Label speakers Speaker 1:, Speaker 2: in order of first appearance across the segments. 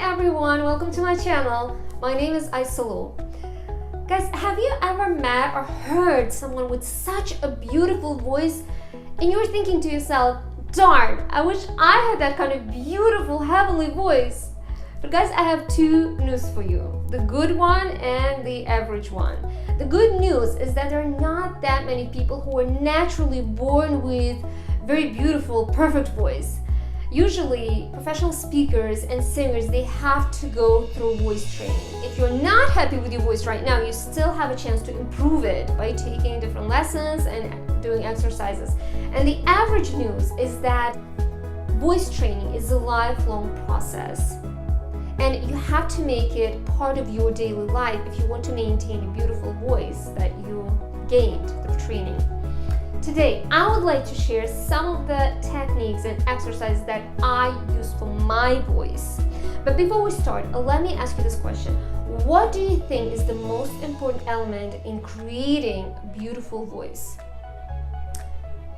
Speaker 1: everyone, welcome to my channel. My name is Aysalul. Guys, have you ever met or heard someone with such a beautiful voice and you're thinking to yourself, darn, I wish I had that kind of beautiful heavenly voice. But guys, I have two news for you, the good one and the average one. The good news is that there are not that many people who are naturally born with very beautiful, perfect voice. Usually, professional speakers and singers, they have to go through voice training. If you're not happy with your voice right now, you still have a chance to improve it by taking different lessons and doing exercises. And the average news is that voice training is a lifelong process. And you have to make it part of your daily life if you want to maintain a beautiful voice that you gained through training. Today, I would like to share some of the techniques and exercises that I use for my voice. But before we start, let me ask you this question. What do you think is the most important element in creating a beautiful voice?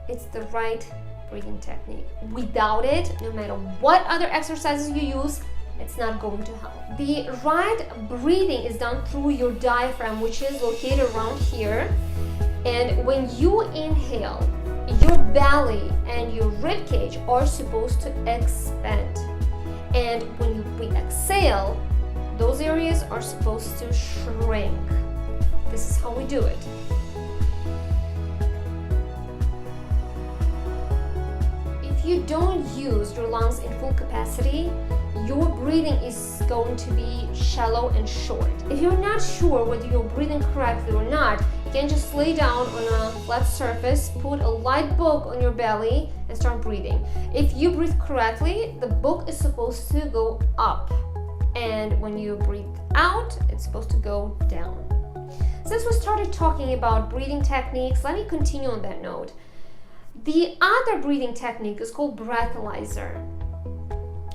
Speaker 1: It's the right breathing technique. Without it, no matter what other exercises you use, it's not going to help. The right breathing is done through your diaphragm, which is located around here. And when you inhale, your belly and your rib cage are supposed to expand. And when we exhale, those areas are supposed to shrink. This is how we do it. If you don't use your lungs in full capacity, your breathing is going to be shallow and short. If you're not sure whether you're breathing correctly or not, you can just lay down on a flat surface, put a light book on your belly, and start breathing. If you breathe correctly, the book is supposed to go up. And when you breathe out, it's supposed to go down. Since we started talking about breathing techniques, let me continue on that note. The other breathing technique is called breathalyzer.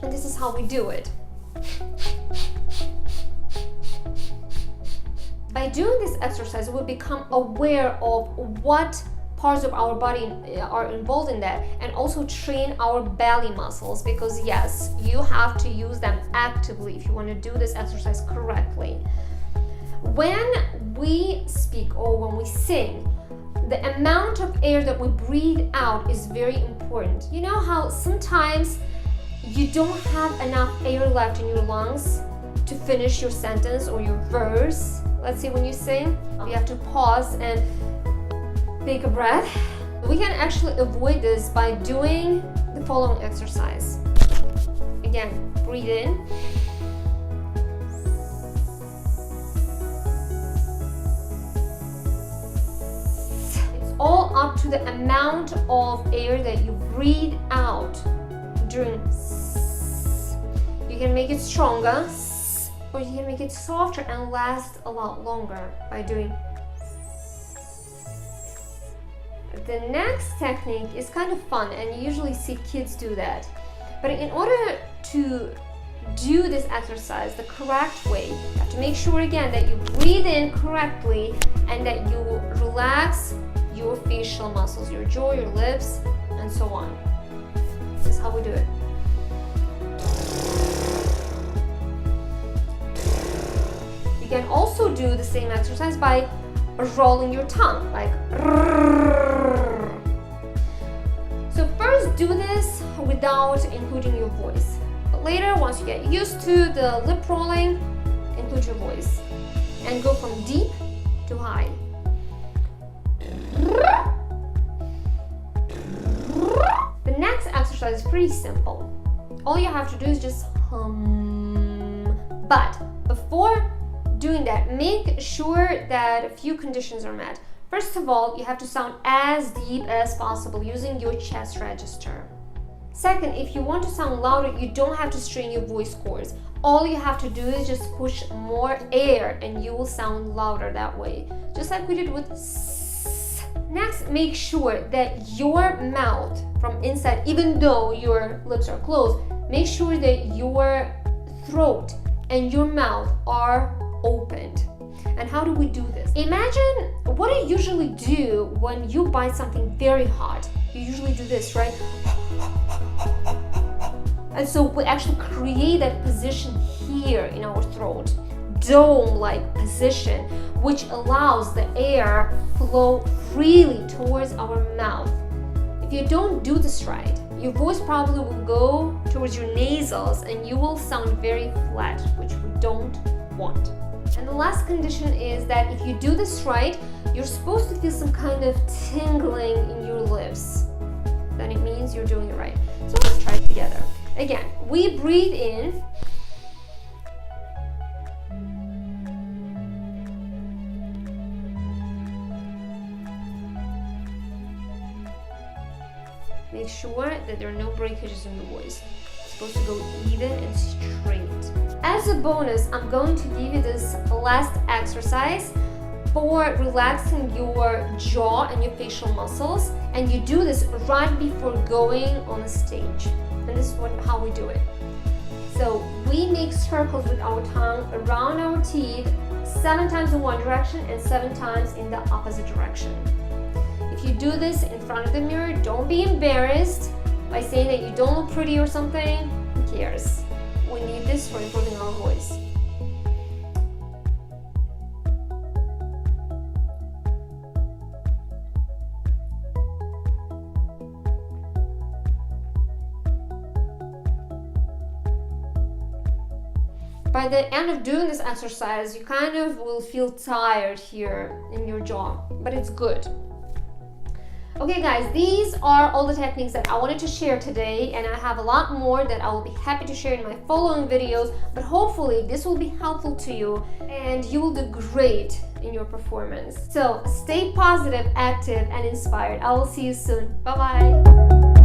Speaker 1: And this is how we do it. By doing this exercise, we become aware of what parts of our body are involved in that, and also train our belly muscles, because yes, you have to use them actively if you want to do this exercise correctly. When we speak or when we sing, the amount of air that we breathe out is very important. You know how sometimes you don't have enough air left in your lungs to finish your sentence or your verse. Let's say when you sing, you have to pause and take a breath. We can actually avoid this by doing the following exercise. Again, breathe in. It's all up to the amount of air that you breathe out during. You can make it stronger, or you can make it softer and last a lot longer by doing. The next technique is kind of fun, and you usually see kids do that. But in order to do this exercise the correct way, you have to make sure again that you breathe in correctly and that you relax your facial muscles, your jaw, your lips, and so on. This is how we do it. You can also do the same exercise by rolling your tongue, like. So first do this without including your voice. But later, once you get used to the lip rolling, include your voice. And go from deep to high. The next exercise is pretty simple. All you have to do is just hum. But before doing that, make sure that a few conditions are met. First of all, you have to sound as deep as possible using your chest register. Second, if you want to sound louder, you don't have to strain your voice cords. All you have to do is just push more air and you will sound louder that way, just like we did with s. Next, make sure that your mouth from inside, even though your lips are closed, make sure that your throat and your mouth are opened. And how do we do this? Imagine what I usually do when you bite something very hot. You usually do this, right? And so we actually create that position here in our throat, dome-like position, which allows the air flow freely towards our mouth. If you don't do this right, your voice probably will go towards your nasals and you will sound very flat, which we don't want. And the last condition is that if you do this right, you're supposed to feel some kind of tingling in your lips. Then it means you're doing it right. So let's try it together. Again, we breathe in. Make sure that there are no breakages in the voice. It's supposed to go even and straight. As a bonus, I'm going to give you this last exercise for relaxing your jaw and your facial muscles, and you do this right before going on the stage. And this is how we do it. So we make circles with our tongue around our teeth 7 times in one direction and 7 times in the opposite direction. If you do this in front of the mirror, don't be embarrassed by saying that you don't look pretty or something. Who cares? We need this for improving our voice. By the end of doing this exercise, you kind of will feel tired here in your jaw, but it's good. Okay guys, these are all the techniques that I wanted to share today, and I have a lot more that I will be happy to share in my following videos, but hopefully this will be helpful to you and you will do great in your performance. So stay positive, active, and inspired. I will see you soon. Bye-bye.